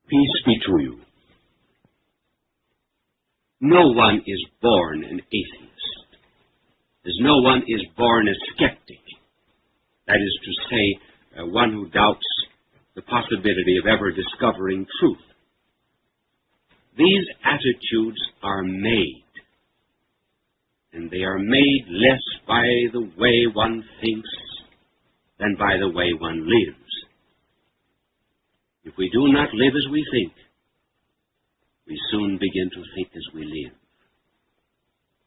Peace be to you. No one is born an atheist, as no one is born a skeptic. That is to say, one who doubts the possibility of ever discovering truth. These attitudes are made, and they are made less by the way one thinks than by the way one lives. If we do not live as we think, we soon begin to think as we live.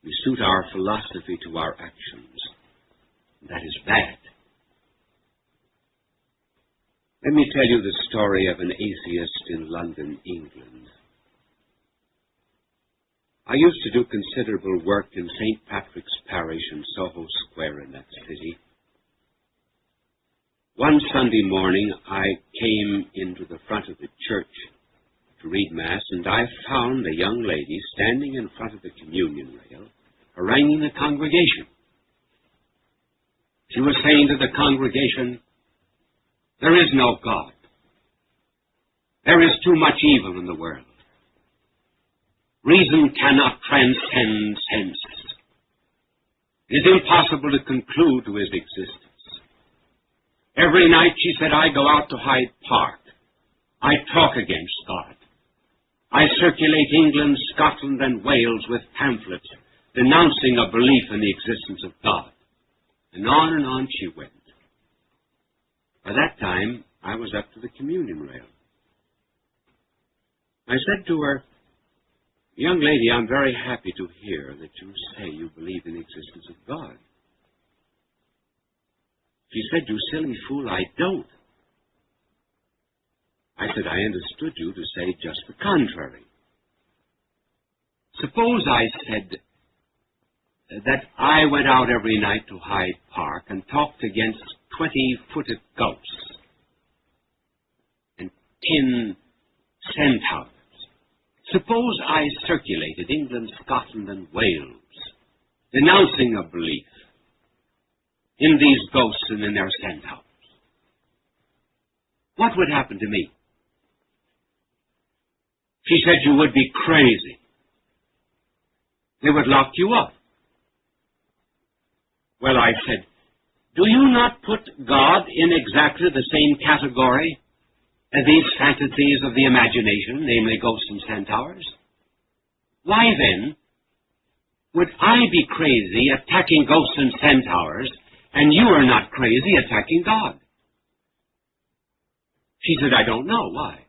We suit our philosophy to our actions. That is bad. Let me tell you the story of an atheist in London, England. I used to do considerable work in St. Patrick's Parish in Soho Square in that city. One Sunday morning, I came into the front of the church to read Mass, and I found a young lady standing in front of the communion rail, haranguing the congregation. She was saying to the congregation, "There is no God. There is too much evil in the world. Reason cannot transcend sense. It is impossible to conclude to his existence. Every night," she said, "I go out to Hyde Park. I talk against God. I circulate England, Scotland, and Wales with pamphlets denouncing a belief in the existence of God." And on she went. By that time, I was up to the communion rail. I said to her, "Young lady, I'm very happy to hear that you say you believe in the existence of God." She said, "You silly fool, I don't." I said, "I understood you to say just the contrary. Suppose," I said, "that I went out every night to Hyde Park and talked against 20-footed ghosts and tin centaurs. Suppose I circulated England, Scotland, and Wales, denouncing a belief in these ghosts and in their centaurs. What would happen to me?" She said, "You would be crazy. They would lock you up." Well, I said, "Do you not put God in exactly the same category as these fantasies of the imagination, namely ghosts and centaurs? Why, then, would I be crazy attacking ghosts and centaurs, and you are not crazy attacking God?" She said, "I don't know. Why?"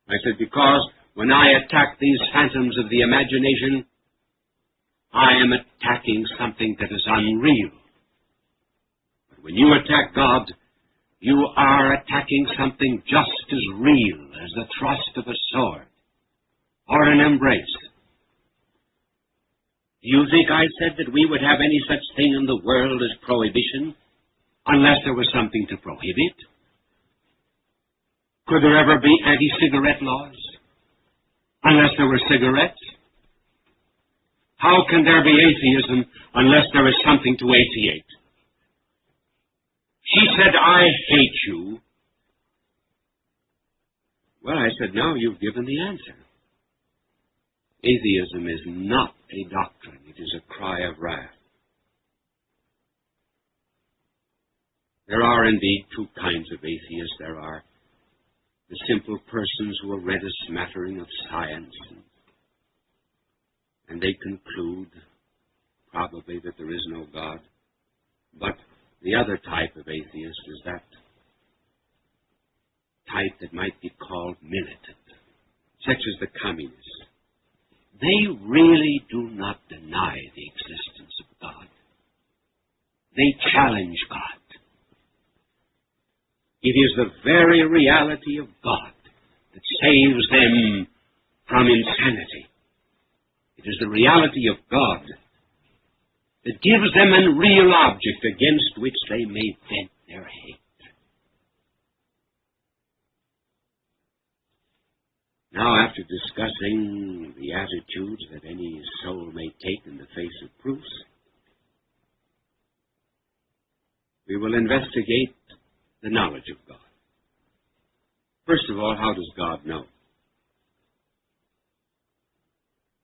I said, "Because when I attack these phantoms of the imagination, I am attacking something that is unreal. But when you attack God, you are attacking something just as real as the thrust of a sword or an embrace." "Do you think," I said, "that we would have any such thing in the world as prohibition unless there was something to prohibit? Could there ever be anti-cigarette laws unless there were cigarettes? How can there be atheism unless there is something to atheate?" She said, "I hate you." Well, I said, "Now you've given the answer. Atheism is not a doctrine. It is a cry of wrath. There are indeed two kinds of atheists. There are the simple persons who have read a smattering of science, and they conclude, probably, that there is no God. But the other type of atheist is that type that might be called militant, such as the communists. They really do not deny the existence of God. They challenge God. It is the very reality of God that saves them from insanity. It is the reality of God that gives them a real object against which they may vent their hate. Now, after discussing the attitudes that any soul may take in the face of proofs, we will investigate the knowledge of God. First of all, how does God know?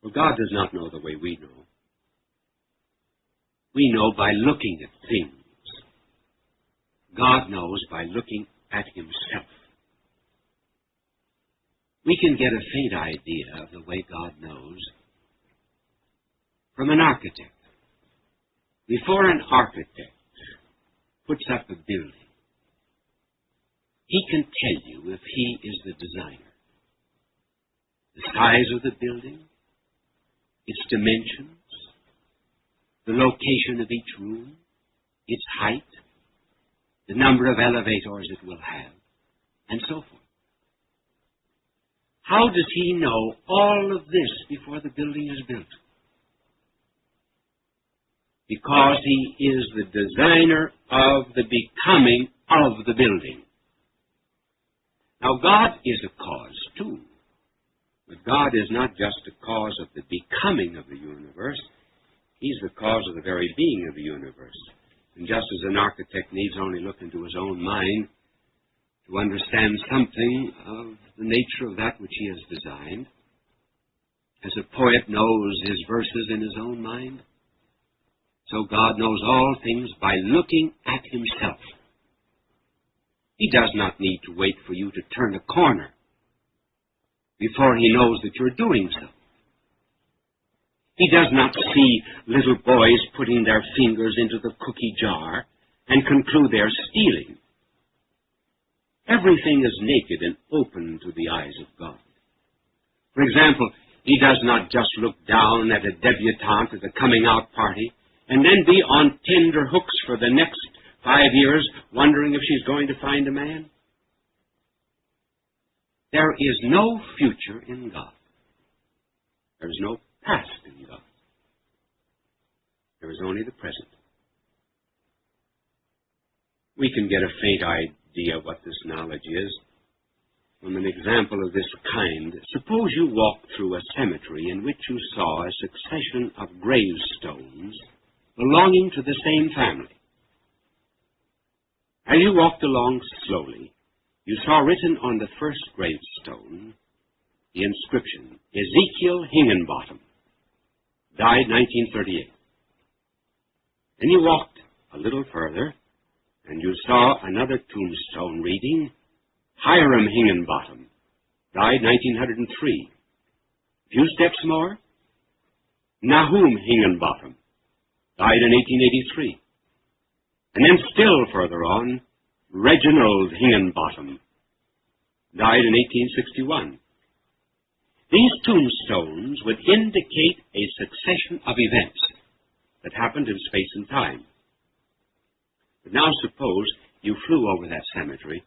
Well, God does not know the way we know. We know by looking at things. God knows by looking at himself. We can get a faint idea of the way God knows from an architect. Before an architect puts up a building, he can tell you if he is the designer. The size of the building, its dimensions, the location of each room, its height, the number of elevators it will have, and so forth. How does he know all of this before the building is built? Because he is the designer of the becoming of the building. Now, God is a cause, too. But God is not just a cause of the becoming of the universe. He's the cause of the very being of the universe. And just as an architect needs only look into his own mind to understand something of the nature of that which he has designed, as a poet knows his verses in his own mind, so God knows all things by looking at himself. He does not need to wait for you to turn a corner before he knows that you're doing so. He does not see little boys putting their fingers into the cookie jar and conclude they're stealing. Everything is naked and open to the eyes of God. For example, he does not just look down at a debutante at a coming-out party and then be on tender hooks for the next 5 years wondering if she's going to find a man. There is no future in God. There is no past in God. There is only the present. We can get a faint idea of what this knowledge is from an example of this kind. Suppose you walked through a cemetery in which you saw a succession of gravestones belonging to the same family. As you walked along slowly, you saw written on the first gravestone the inscription, Ezekiel Hingenbottom, died 1938. Then you walked a little further, and you saw another tombstone reading, Hiram Hingenbottom, died 1903. A few steps more, Nahum Hingenbottom, died in 1883. And then still further on, Reginald Hingenbottom, died in 1861. These tombstones would indicate a succession of events that happened in space and time. But now suppose you flew over that cemetery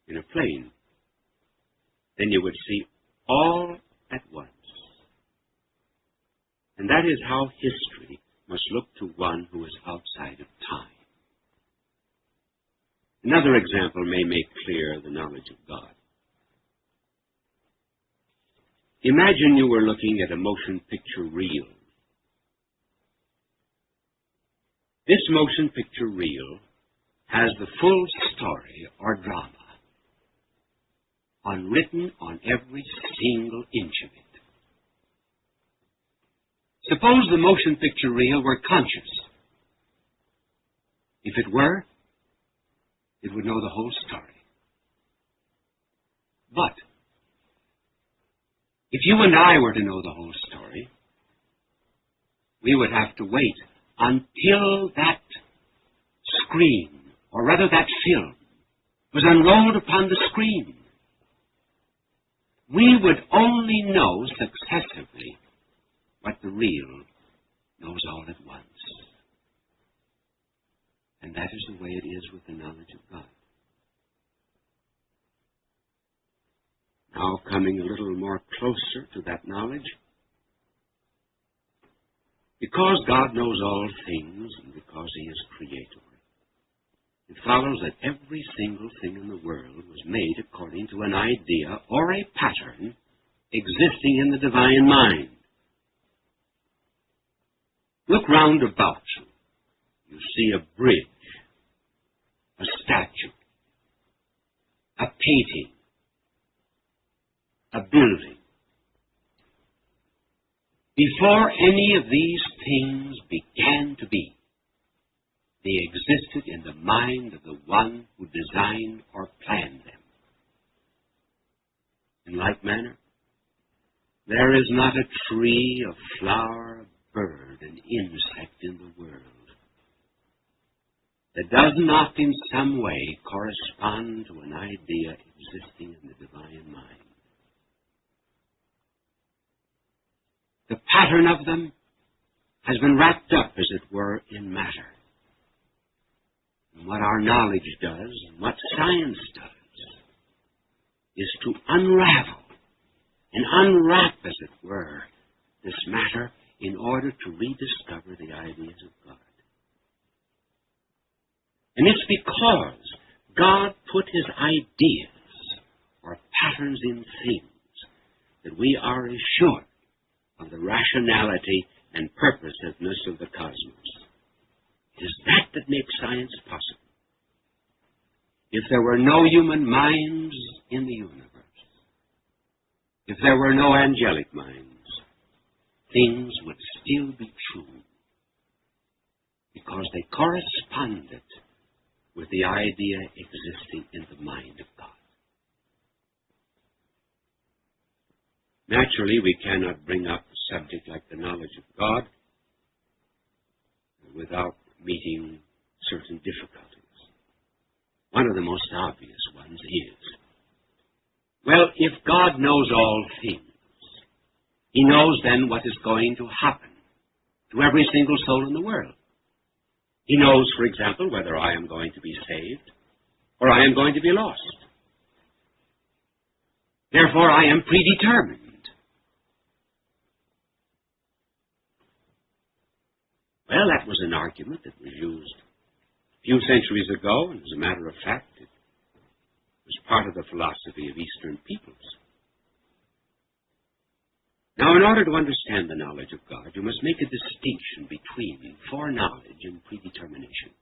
in a plane. Then you would see all at once. And that is how history must look to one who is outside of time. Another example may make clear the knowledge of God. Imagine you were looking at a motion picture reel. This motion picture reel has the full story or drama unwritten on every single inch of it. Suppose the motion picture reel were conscious. If it were, it would know the whole story. But if you and I were to know the whole story, we would have to wait until that screen, or rather that film, was unrolled upon the screen. We would only know successively what the reel knows all at once. And that is the way it is with the knowledge of God. Now coming a little more closer to that knowledge, because God knows all things and because he is creator, it follows that every single thing in the world was made according to an idea or a pattern existing in the divine mind. Look round about you. You see a bridge, a statue, a painting, a building. Before any of these things began to be, they existed in the mind of the one who designed or planned them. In like manner, there is not a tree, a flower, a bird, an insect in the world that does not in some way correspond to an idea existing in the divine mind. The pattern of them has been wrapped up, as it were, in matter. And what our knowledge does, and what science does, is to unravel and unwrap, as it were, this matter in order to rediscover the ideas of God. And it's because God put his ideas or patterns in things that we are assured of the rationality and purposiveness of the cosmos. It is that makes science possible. If there were no human minds in the universe, if there were no angelic minds, things would still be true because they corresponded with the idea existing in the mind of God. Naturally, we cannot bring up a subject like the knowledge of God without meeting certain difficulties. One of the most obvious ones is, well, if God knows all things, he knows then what is going to happen to every single soul in the world. He knows, for example, whether I am going to be saved or I am going to be lost. Therefore, I am predetermined. Well, that was an argument that was used a few centuries ago, and as a matter of fact, it was part of the philosophy of Eastern peoples. Now, in order to understand the knowledge of God, you must make a distinction between foreknowledge and predetermination.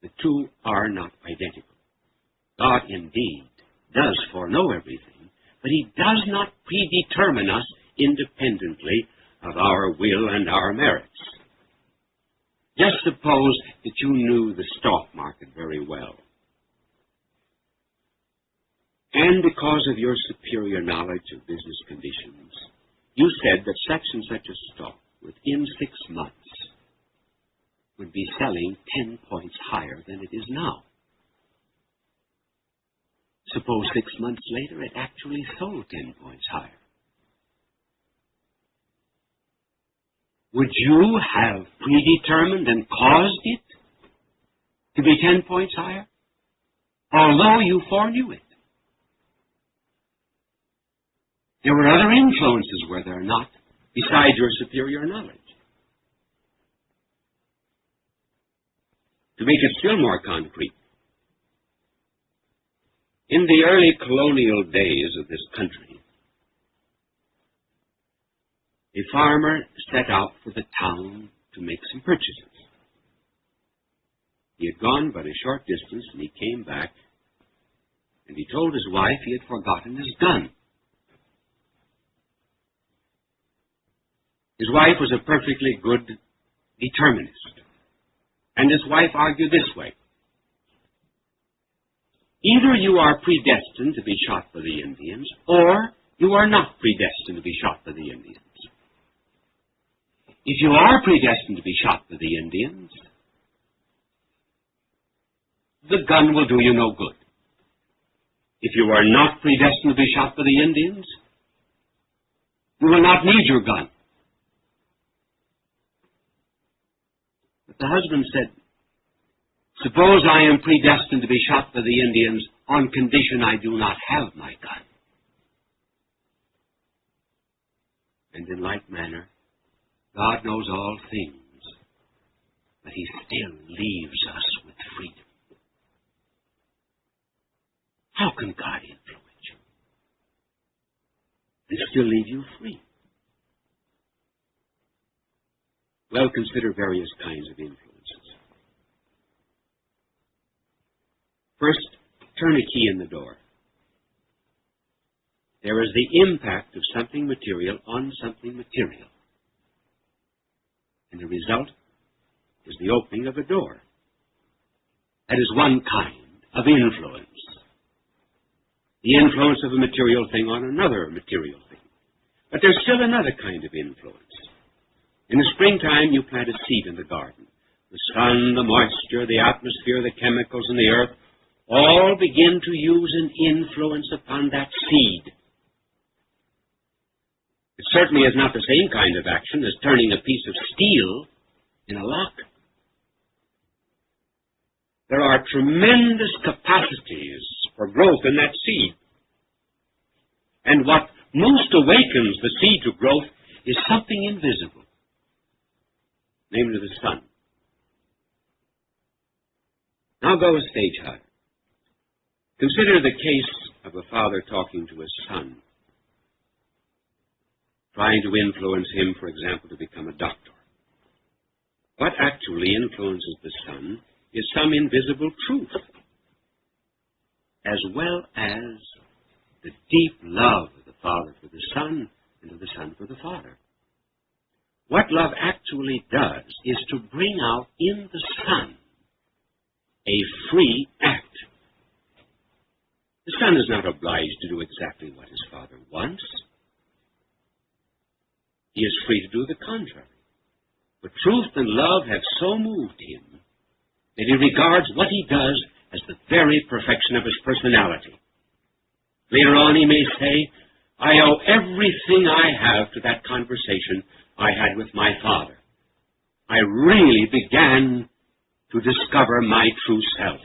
The two are not identical. God, indeed, does foreknow everything, but he does not predetermine us independently of our will and our merits. Just suppose that you knew the stock market very well. And because of your superior knowledge of business conditions, you said that such and such a stock, within 6 months, would be selling 10 points higher than it is now. Suppose 6 months later it actually sold 10 points higher. Would you have predetermined and caused it to be 10 points higher, although you foreknew it? There were other influences, were there not, besides your superior knowledge? To make it still more concrete, in the early colonial days of this country, a farmer set out for the town to make some purchases. He had gone but a short distance, and he came back, and he told his wife he had forgotten his gun. His wife was a perfectly good determinist, and his wife argued this way: either you are predestined to be shot by the Indians, or you are not predestined to be shot by the Indians. If you are predestined to be shot by the Indians, the gun will do you no good. If you are not predestined to be shot by the Indians, you will not need your gun. But the husband said, suppose I am predestined to be shot by the Indians on condition I do not have my gun. And in like manner, God knows all things, but he still leaves us with freedom. How can God influence you and still leave you free? Well, consider various kinds of influences. First, turn a key in the door. there is the impact of something material on something material. And the result is the opening of a door. That is one kind of influence. The influence of a material thing on another material thing. But there's still another kind of influence. In the springtime, you plant a seed in the garden. The sun, the moisture, the atmosphere, the chemicals in the earth all begin to use an influence upon that seed. It certainly is not the same kind of action as turning a piece of steel in a lock. There are tremendous capacities for growth in that seed. And what most awakens the seed to growth is something invisible, namely the sun. Now go a stage higher. Consider the case of a father talking to his son, trying to influence him, for example, to become a doctor. What actually influences the son is some invisible truth, as well as the deep love of the father for the son and of the son for the father. What love actually does is to bring out in the son a free act. The son is not obliged to do exactly what his father wants. He is free to do the contrary. But truth and love have so moved him that he regards what he does as the very perfection of his personality. Later on he may say, I owe everything I have to that conversation I had with my father. I really began to discover my true self.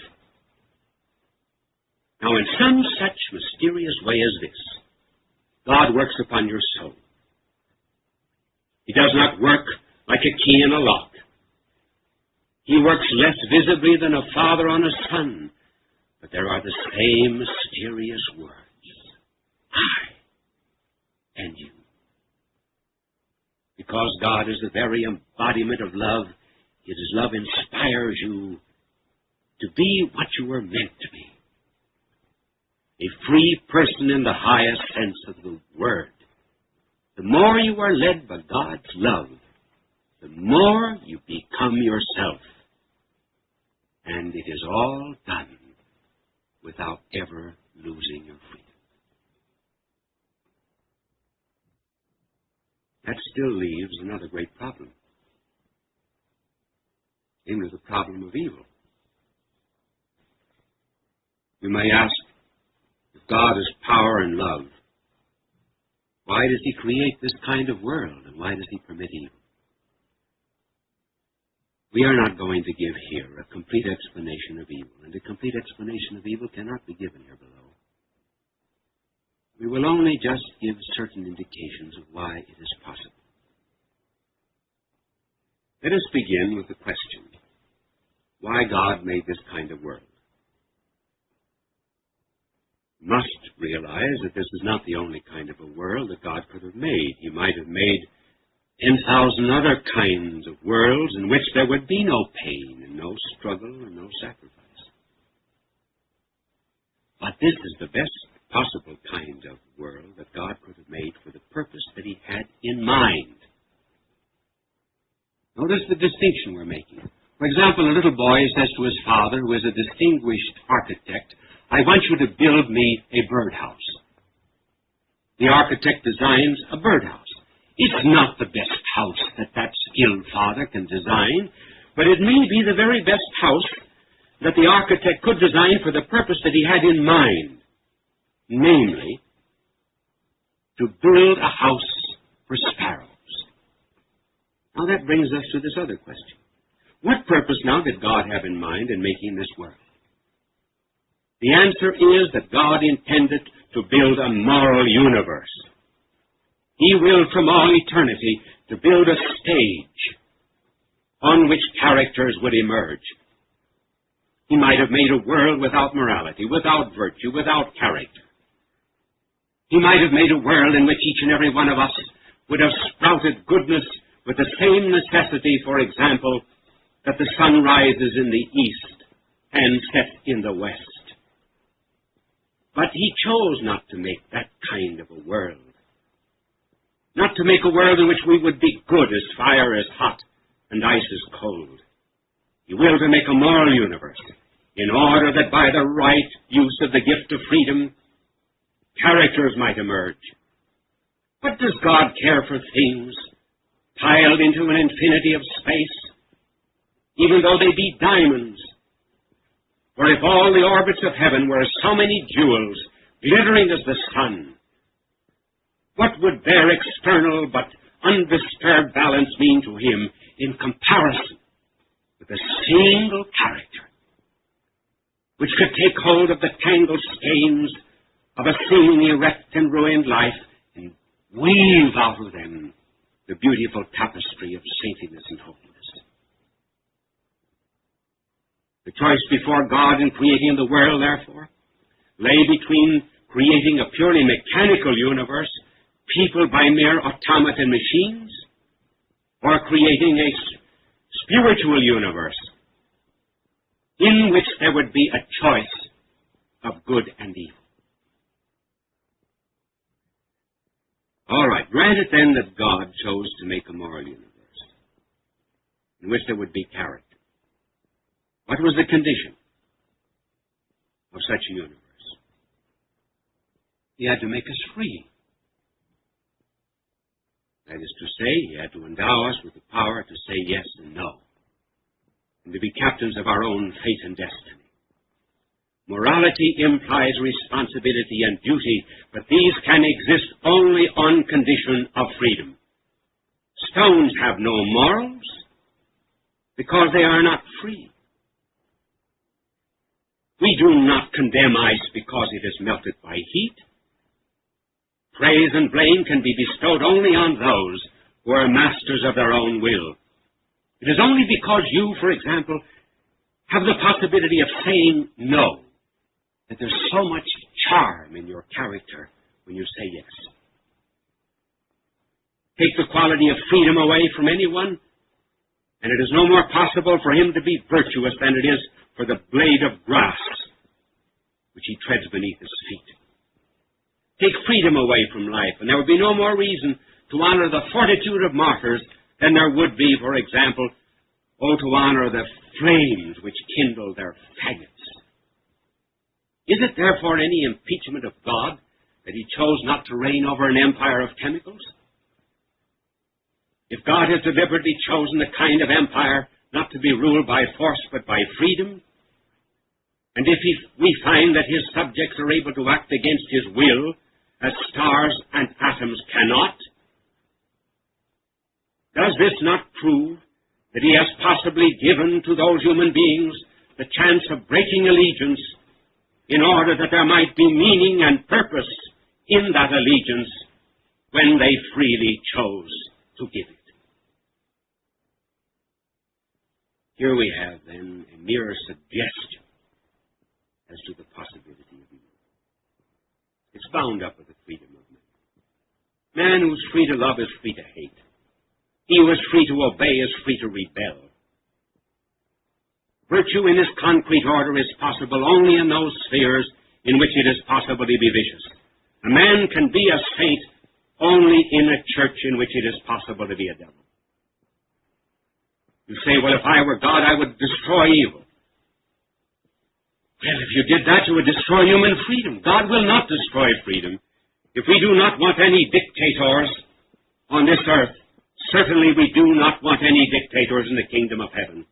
Now, in some such mysterious way as this, God works upon your soul. He does not work like a key in a lock. He works less visibly than a father on a son, but there are the same mysterious words, I and you. Because God is the very embodiment of love, His love inspires you to be what you were meant to be. A free person in the highest sense of the word. The more you are led by God's love, the more you become yourself. And it is all done without ever losing your freedom. That still leaves another great problem. Namely, the problem of evil. You may ask, if God is power and love, why does He create this kind of world, and why does He permit evil? We are not going to give here a complete explanation of evil, and a complete explanation of evil cannot be given here below. We will only just give certain indications of why it is possible. Let us begin with the question, why God made this kind of world. We must realize that this is not the only kind of a world that God could have made. He might have made 10,000 other kinds of worlds in which there would be no pain and no struggle and no sacrifice. But this is the best possible kind of world that God could have made for the purpose that He had in mind. Notice the distinction we're making. For example, a little boy says to his father, who is a distinguished architect, I want you to build me a birdhouse. The architect designs a birdhouse. It's not the best house that skilled father can design, but it may be the very best house that the architect could design for the purpose that he had in mind, namely, to build a house for sparrows. Now that brings us to this other question. What purpose now did God have in mind in making this world? The answer is that God intended to build a moral universe. He willed from all eternity to build a stage on which characters would emerge. He might have made a world without morality, without virtue, without character. He might have made a world in which each and every one of us would have sprouted goodness with the same necessity, for example, that the sun rises in the east and sets in the west. But he chose not to make that kind of a world. Not to make a world in which we would be good as fire is hot and ice is cold. He willed to make a moral universe in order that by the right use of the gift of freedom, characters might emerge. But does God care for things piled into an infinity of space, even though they be diamonds? For if all the orbits of heaven were as so many jewels, glittering as the sun, what would their external but undisturbed balance mean to him in comparison with a single character, which could take hold of the tangled skeins of a seemingly wrecked and ruined life and weave out of them the beautiful tapestry of saintliness and holiness? The choice before God in creating the world, therefore, lay between creating a purely mechanical universe, peopled by mere automaton machines, or creating a spiritual universe in which there would be a choice of good and evil. All right, granted then that God chose to make a moral universe in which there would be character. What was the condition of such a universe? He had to make us free. That is to say, he had to endow us with the power to say yes and no, and to be captains of our own fate and destiny. Morality implies responsibility and duty, but these can exist only on condition of freedom. Stones have no morals because they are not free. We do not condemn ice because it is melted by heat. Praise and blame can be bestowed only on those who are masters of their own will. It is only because you, for example, have the possibility of saying no that there's so much charm in your character when you say yes. Take the quality of freedom away from anyone, and it is no more possible for him to be virtuous than it is for the blade of grass which he treads beneath his feet. Take freedom away from life, and there would be no more reason to honor the fortitude of martyrs than there would be, for example, to honor the flames which kindle their faggots. Is it therefore any impeachment of God that he chose not to reign over an empire of chemicals? If God has deliberately chosen the kind of empire not to be ruled by force but by freedom, and if we find that his subjects are able to act against his will, as stars and atoms cannot, does this not prove that he has possibly given to those human beings the chance of breaking allegiance in order that there might be meaning and purpose in that allegiance when they freely chose to give it? Here we have, then, a mere suggestion as to the possibility of evil. It's bound up with the freedom of man. Man who's free to love is free to hate. He who is free to obey is free to rebel. Virtue in this concrete order is possible only in those spheres in which it is possible to be vicious. A man can be a saint only in a church in which it is possible to be a devil. You say, well, if I were God, I would destroy evil. Well, if you did that, you would destroy human freedom. God will not destroy freedom. If we do not want any dictators on this earth, certainly we do not want any dictators in the kingdom of heaven.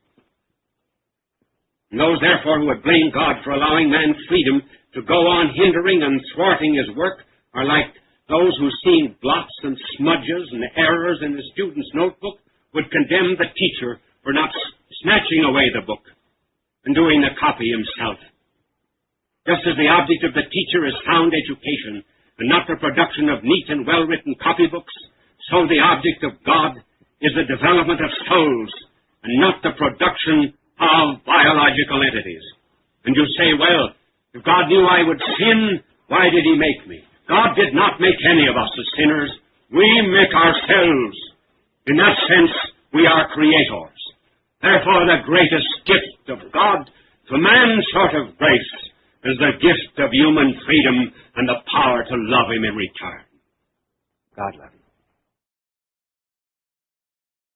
And those, therefore, who would blame God for allowing man freedom to go on hindering and thwarting his work are like those who, seeing blots and smudges and errors in the student's notebook, would condemn the teacher for not snatching away the book and doing the copy himself. Just as the object of the teacher is sound education and not the production of neat and well-written copybooks, so the object of God is the development of souls and not the production of biological entities. And you say, well, if God knew I would sin, why did he make me? God did not make any of us as sinners. We make ourselves. In that sense, we are creators. Therefore, the greatest gift of God to man short of grace as the gift of human freedom and the power to love him in return. God love you.